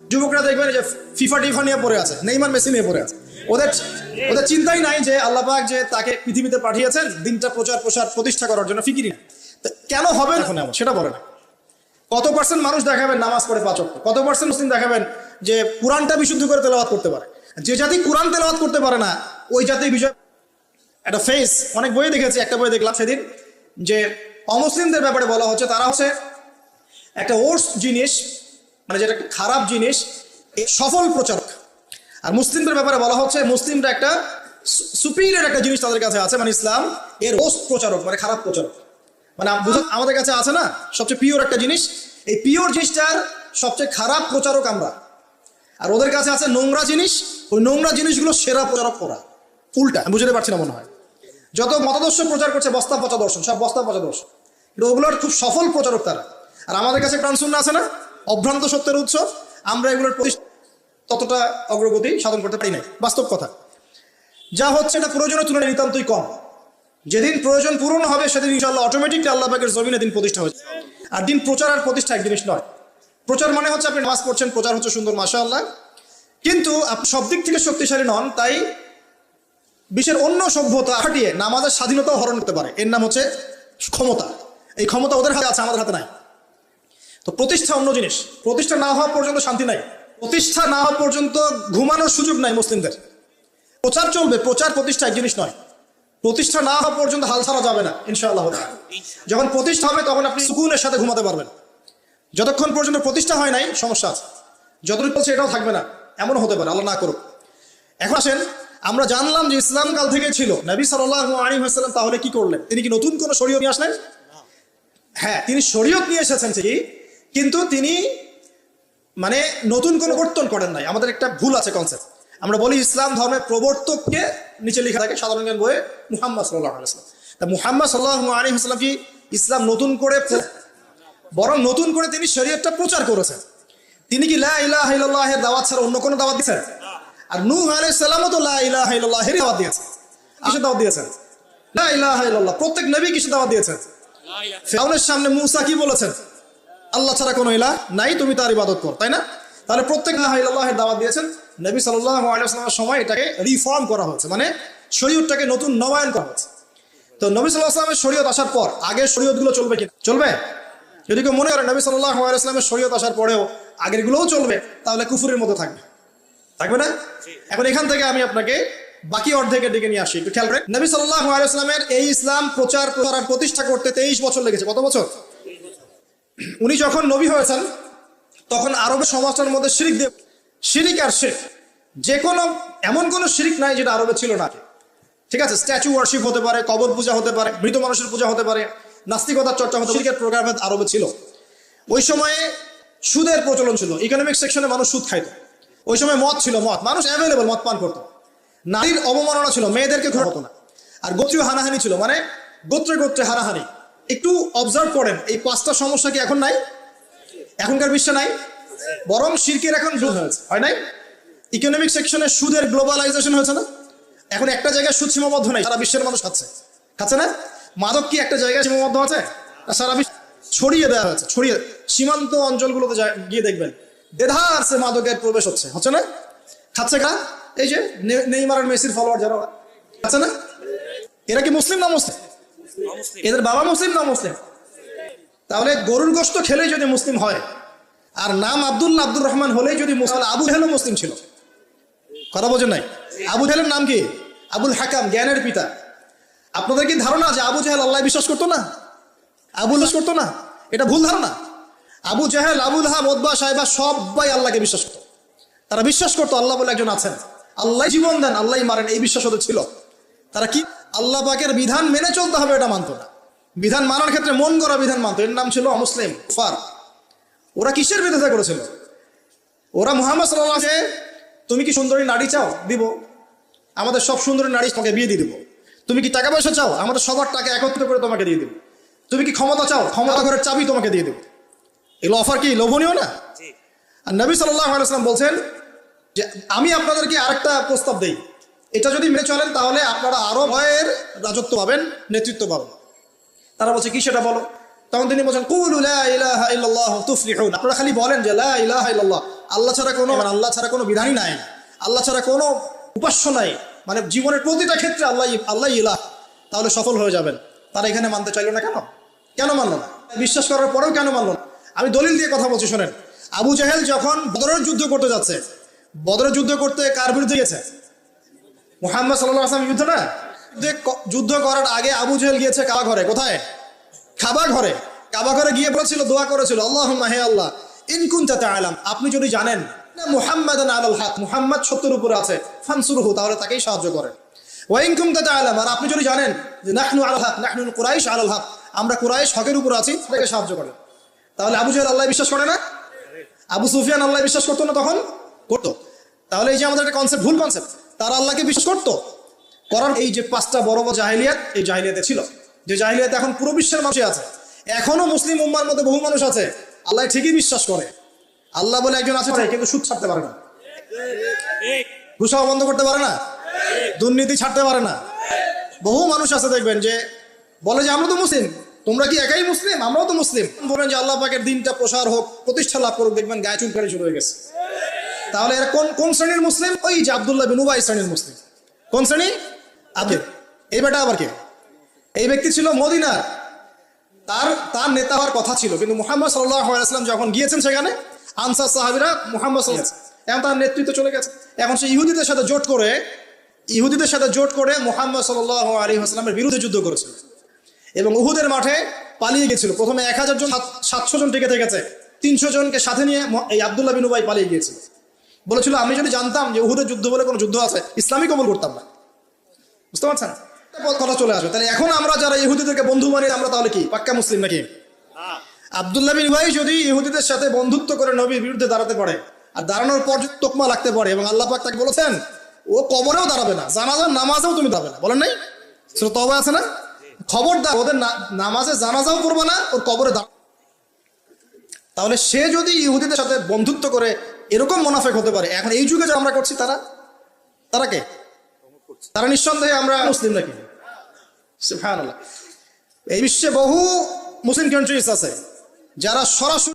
যুবকরা দেখবেন যে ফিফা টিফা নিয়ে পড়ে আছে, নেইমার মেসি নিয়ে পড়ে আছে। ওদের ওদের চিন্তাই নাই যে আল্লাহ পাক যে তাকে পৃথিবীতে পাঠিয়েছেন দিনটা প্রচার প্রসার প্রতিষ্ঠা করার জন্য, ফিকিরই না। তো কেন হবে এখন এমন সেটা বলে না। কত পার্সেন্ট মানুষ দেখাবেন নামাজ পড়ে 5 ওয়াক্ত, কত পার্সেন্ট মুসলিম দেখাবেন যে কোরআনটা বিশুদ্ধ করে তেলাওয়াত করতে পারে। যে জাতি কোরআন তেলাওয়াত করতে পারে না ওই জাতি বিজয়। একটা ফেস অনেক বইয়ে দেখেছি, একটা বই দেখলাম সেদিন যে অমুসলিমদের ব্যাপারে বলা হচ্ছে তারা হচ্ছে একটা ওর্স্ট জিনিস, মানে যেটা খারাপ জিনিস, সফল প্রচারক। আর মুসলিমদের ব্যাপারে বলা হচ্ছে মুসলিমরা একটা সুপিরিয়র একটা জিনিস তাদের কাছে আছে, মানে ইসলাম এর ওর্স্ট প্রচারক, মানে খারাপ প্রচারক। মানে আমাদের কাছে আছে না সবচেয়ে পিওর একটা জিনিস, এই পিওর জিনিসটার সবচেয়ে খারাপ প্রচারক আমরা। আর ওদের কাছে আছে নোংরা জিনিস, ওই নোংরা জিনিসগুলো সেরা প্রচারক করা। উল্টা বুঝতে পারছি না মনে হয়। যত মতাদর্শ প্রচার করছে বস্তা পচা দর্শন, সব বস্তা পচা দর্শন, কিন্তু ওগুলোর খুব সফল প্রচারক তারা। আর আমাদের কাছে কোরআন সুন্নাহ আছে না, অভ্রান্ত সত্যের উৎস। আমরা এগুলোর ততটা অগ্রগতি সাধন করতে পারি নাই, বাস্তব কথা। যা হচ্ছে এটা প্রয়োজনের তুলনায় নিতান্তই কম। যেদিন প্রয়োজন পূরণ হবে সেদিন ইনশাআল্লাহ অটোমেটিকলি আল্লাহ পাকের জমিনে দিন প্রতিষ্ঠা হয়েছে। আর দিন প্রচার আর প্রতিষ্ঠা এক জিনিস নয়। প্রচার মানে হচ্ছে আপনি নামাজ পড়ছেন, প্রচার হচ্ছে সুন্দর, মাশাআল্লাহ, কিন্তু আপনি সব দিক থেকে শক্তিশালী নন, তাই বিশ্বের অন্য সভ্যতা হাঁটিয়ে নামাজের স্বাধীনতাও হরণ করতে পারে। এর নাম হচ্ছে ক্ষমতা। এই ক্ষমতা ওদের হাতে আছে, আমাদের হাতে নাই। তো প্রতিষ্ঠা অন্য জিনিস। প্রতিষ্ঠা না হওয়া পর্যন্ত শান্তি নাই, প্রতিষ্ঠা না হওয়া পর্যন্ত ঘুমানোর সুযোগ নাই মুসলিমদের। প্রচার চলবে, প্রচার প্রতিষ্ঠা এক জিনিস নয়। প্রতিষ্ঠা না হওয়া পর্যন্ত হাল ছাড়া যাবে না ইনশাআল্লাহ। যখন প্রতিষ্ঠা হবে তখন আপনি সুকুনের সাথে ঘুমাতে পারবেন। যতক্ষণ পর্যন্ত প্রতিষ্ঠা হয় নাই সমস্যা আছে। যতটুকু বলছে এটাও থাকবে না, এমনও হতে পারে, আল্লাহ না করুক। এখন আসেন, আমরা জানলাম যে ইসলাম কাল থেকে ছিল। নবী সাল্লাল্লাহু আলাইহি ওয়াসাল্লাম তাহলে কি করলেন? তিনি কি নতুন কোনো শরীয়ত নিয়ে আসলেন? হ্যাঁ, তিনি শরীয়ত নিয়ে এসেছেন ঠিকই, কিন্তু তিনি মানে নতুন কোনো প্রবর্তন করেন নাই। আমাদের একটা ভুল আছে কনসেপ্ট। আমরা বলি ইসলাম ধর্মের প্রবর্তককে নিচে লেখা থাকে সাধারণ জ্ঞান বইয়ে মুহাম্মদ সাল্লাল্লাহু আলাইহি ওয়াসাল্লাম। তা মুহাম্মদ সাল্লাল্লাহু আলাইহি ওয়াসাল্লাম কি ইসলাম নতুন করে, বরং নতুন করে তিনি শরীয়তটা প্রচার করেছেন। তিনি কি লা ইলাহা ইল্লাল্লাহের দাওয়াত ছাড়া অন্য কোনো দাওয়াত দিয়েছেন? আর নূহ আলাইহিস সালামও তো লা ইলাহা ইল্লাল্লাহের দাওয়াত দিয়েছেন। কিসের দাওয়াত দিয়েছেন? লা ইলাহা ইল্লাল্লাহ। প্রত্যেক নবী কিসের দাওয়াত দিয়েছেন? ফিরআউনের সামনে মূসা কি বলেছেন? আল্লাহ ছাড়া কোনো ইলাহ নাই, তুমি তার ইবাদত কর, তাই না? তাহলে প্রত্যেক লা ইলাহা ইল্লাল্লাহের দাওয়াত দিয়েছেন। নবী সাল্লাল্লাহু আলাইহি ওয়াসাল্লামের সময় এটাকে রিফর্ম করা হয়েছে, মানে শরীয়তটাকে নতুন নবায়ন করা হয়েছে। তো নবী সাল্লাল্লাহু আলাইহি ওয়াসাল্লামের শরীয়ত আসার পর আগের শরীয়তগুলো চলবে কি? চলবে? যদি কেউ মনে করে নবী সাল্লাল্লাহু আলাইহি ওয়াসাল্লামের শরীয়ত আসার পরেও আগেরগুলোও চলবে, তাহলে কুফরের মধ্যে থাকবে, থাকবে না? এখন এখান থেকে আমি আপনাকে বাকি অর্ধেকের দিকে নিয়ে আসি, একটু খেয়াল করেন। নবী সাল্লাল্লাহু আলাইহি ওয়াসাল্লামের এই ইসলাম প্রচার আর প্রতিষ্ঠা করতে 23 বছর লেগেছে। কত বছর? উনি যখন নবী হয়েছেন তখন আরবের সমাজটার মধ্যে শিরিক আর শিরক, যে কোনো এমন কোনো শিরিক নাই যেটা আরবে ছিল না। ঠিক আছে, স্ট্যাচু ওয়ার্শিপ হতে পারে, কবর পূজা হতে পারে, মৃত মানুষের পূজা হতে পারে, নাস্তিকতার চর্চা হতে পারে, শিরকের প্রোগ্রাম আরবে ছিল। ওই সময়ে সুদের প্রচলন ছিল, ইকোনমিক সেকশনে মানুষ সুদ খাইত। ওই সময় মদ ছিল, মানুষ অ্যাভেলেবল মদ পান করতো। নারীর অবমাননা ছিল, মেয়েদেরকে ঘোরা হতো না। আর গোত্রীয় হানাহানি ছিল, মানে গোত্রে গোত্রে হানাহানি। একটু অবজার্ভ করেন, এই 5টা সমস্যা কি এখন নাই? এখনকার বিশ্বে নাই, বরং শিরকের এখন গ্রোথ হয়েছে, হয় নাই? ইকোনমিক সেকশনে সুদের গ্লোবালাইজেশন হয়েছে না? এখন একটা জায়গায় সুদ সীমাবদ্ধ নাই, সারা বিশ্বের মানুষ খাচ্ছে না? মাদক কি একটা জায়গায় সীমাবদ্ধ আছে? সারা বিশ্ব ছড়িয়ে দেওয়া হয়েছে, ছড়িয়ে সীমান্ত অঞ্চলগুলোতে গিয়ে দেখবেন দেধারসে মাদকের প্রবেশ হচ্ছে না? খাচ্ছে কারা? এই যে নেইমার আর মেসির ফলোয়ার যারা, খাচ্ছে না? এরা কি মুসলিম না মুসলিম? এদের বাবা মুসলিম না মুসলিম? তাহলে গরুর গোশত খেলেই যদি মুসলিম হয়, আর নাম আব্দুল্লাহ আব্দুর রহমান হলেই যদি মুসলিম, আবু জাহেলও মুসলিম ছিল। কথা বোঝেন নাই? আবু জাহেলের নাম কি? আবুল হাকাম, জ্ঞানের পিতা। আপনাদের কি ধারণা যে আবু জাহেল আল্লাহ বিশ্বাস করতো না? বিশ্বাস করতো না? এটা ভুল ধারণা। আবু জাহেল, আবুল লাহাব, উতবা, সাইবা সবাই আল্লাহকে বিশ্বাস করতো। তারা বিশ্বাস করতো আল্লাহ বলে একজন আছেন, আল্লাহ জীবন দেন, আল্লাহ মারেন, এই বিশ্বাস ওদের ছিল। তারা কি আল্লাহ পাকের বিধান মেনে চলতে হবে এটা মানতো না। বিধান মানার ক্ষেত্রে মন গড়া বিধান মানতো। এর নাম ছিল অমুসলিম, কুফার। ওরা কিসের বিরোধিতা করেছিল? ওরা মুহাম্মদ সাল্লাল্লাহু আলাইহি ওয়াসাল্লাম, তুমি কি সুন্দরী নারী চাও? দিব, আমাদের সব সুন্দরী নারী তোমাকে বিয়ে দিয়ে দিব। তুমি কি টাকা পয়সা চাও? আমাদের সবার টাকা একত্রিত করে তোমাকে দিয়ে দিব। তুমি কি ক্ষমতা চাও? ক্ষমতা ঘরের চাবি তোমাকে দিয়ে দেব। এগুলো অফার কি লোভনীয় না? আর নবী সাল্লাল্লাহু আলাইহি ওয়াসাল্লাম বলছেন যে আমি আপনাদেরকে আরেকটা প্রস্তাব দেই, এটা যদি মেনে চলেন তাহলে আপনারা আরো ভয়ের রাজত্ব পাবেন, নেতৃত্ব পাবেন। তারা বলছে কি সেটা বলো? তখন তিনি বলছেন কুলু লা ইলাহা ইল্লাল্লাহ তুফলিহুন। আপনারা খালি বলেন যে লা ইলাহা ইল্লাল্লাহ, আল্লাহ ছাড়া কোনো বিধানই নাই, আল্লাহ ছাড়া কোনো উপাস্য নাই, মানে জীবনের প্রতিটা ক্ষেত্রে আল্লাহ ইলাহ, তাহলে সফল হয়ে যাবেন। তারা এখানে মানতে চাইল না। কেন মানল না? বিশ্বাস করার পরেও কেন মানল না? আমি দলিল দিয়ে কথা বলছি, শোনেন। আবু জাহেল যখন বদরের যুদ্ধ করতে যাচ্ছে, বদরের যুদ্ধ করতে কার বিরুদ্ধে গেছে? মুহাম্মদ সাল্লাল্লাহু আলাইহি ওয়াসাল্লাম। যুদ্ধ না, যুদ্ধ করার আগে আবু জাহেল গিয়েছে কাবা ঘরে। কোথায়? কাবা ঘরে। কাবা ঘরে গিয়ে বলেছিল, দোয়া করেছিল, আল্লাহুম্মা, হে আল্লাহ, ইন কুনতা তা'লাম, আপনি যদি জানেন মুহাম্মাদান আলাল হক, মুহাম্মদ সত্যের উপরে আছে, ফানসুরহু, তাহলে তাকেই সাহায্য করেন। ওয়া ইন কুনতা তা'লাম, আর আপনি যদি জানেন যে নাহনু আলাল হক, নাহনু কুরাইশ আলাল হক, আমরা কুরাইশ হকের উপর আছি, তাকে সাহায্য করেন। তাহলে আবু জাহেল আল্লাহ বিশ্বাস করে না? আবু সুফিয়ান আল্লাহ বিশ্বাস করতো না? তখন করতো। তাহলে এই যে আমাদের একটা কনসেপ্ট, ভুল কনসেপ্ট, তারা আল্লাহকে বিশ্বাস করতো। করার এই যে 5টা বড় বড় জাহেলিয়াত, এই জাহেলিয়াতে ছিল, যে জাহেলিয়াতে এখন পুরো বিশ্বের মানুষ আছে। এখনো মুসলিম উম্মার মধ্যে বহু মানুষ আছে আল্লাহ ঠিকই বিশ্বাস করে, আল্লাহ বলে একজন আছে, কিন্তু সুদ ছাড়তে পারে না, ঘুষ খাওয়া বন্ধ করতে পারে না, দুর্নীতি ছাড়তে পারে না। বহু মানুষ আছে দেখবেন যে বলে যে আমরা তো মুসলিম, তোমরা কি একাই মুসলিম? আমরাও তো মুসলিম। বলেন যে আল্লাহ পাকের দিনটা প্রসার হোক, প্রতিষ্ঠা লাভ করুক, দেখবেন গায়ে চুলকানি শুরু হয়ে গেছে। তাহলে এরা কোন শ্রেণীর মুসলিম? ওই যে আব্দুল্লাহ বিন উবাই শ্রেণীর মুসলিম। কোন শ্রেণী? আব্দুল। এই বেটা আবার কে? এই ব্যক্তি ছিল মদিনার, তার নেতা হওয়ার কথা ছিল, কিন্তু মুহাম্মদ সাল্লাল্লাহু আলাইহি ওয়াসাল্লাম যখন গিয়েছেন সেখানে, আনসার সাহাবীরা মুহাম্মদ সাল্লাল্লাহু আলাইহি ওয়াসাল্লাম, এখন তার নেতৃত্ব চলে গেছে। এখন সে ইহুদিদের সাথে জোট করে মুহাম্মদ সাল্লাল্লাহু আলাইহি ওয়াসাল্লামের বিরুদ্ধে যুদ্ধ করেছিল এবং উহুদের মাঠে পালিয়ে গিয়েছিল। প্রথমে 1000 জন, 700 জন টিকে থেকেছে, 300 জনকে সাথে নিয়ে এই আব্দুল্লাহ বিন উবাই পালিয়ে গিয়েছিল। বলেছিল, আমি যদি জানতাম যে উহুদের যুদ্ধ বলে কোনো যুদ্ধ আছে, ইসলামই কবুল করতাম না। বুঝতে পারছেন? কথা চলে আসবে। তাহলে এখন আমরা যারা ইহুদিদেরকে বন্ধু মানি, আমরা তাহলে কি পাক্কা মুসলিম নাকি? আব্দুল্লাহ বিন উবাই যদি ইহুদিদের সাথে বন্ধুত্ব করে নবীর বিরুদ্ধে দাঁড়াতে পারে, আর দাঁড়ানোর পর তোকমা লাগতে পারে, এবং আল্লাহ পাক তাকে বলেছেন ও কবরেও দাঁড়াবে না, জানাজার নামাজেও তুমি দাঁড়াবে না, বলেন নাই? সূরা তওবা আছে না? খবরদার ওদের নামাজে জানাজাও পড়বে না, ওর কবরে দাঁড়াবে। তাহলে সে যদি ইহুদিদের সাথে বন্ধুত্ব করে এরকম মুনাফিক হতে পারে, এখন এই যুগে যে আমরা করছি, তারা কে? তারা নিঃসন্দেহে আমরা মুসলিম নাকি? সুবহানাল্লাহ। এই বিশ্বে বহু মুসলিম কান্ট্রিজ আছে যারা সরাসরি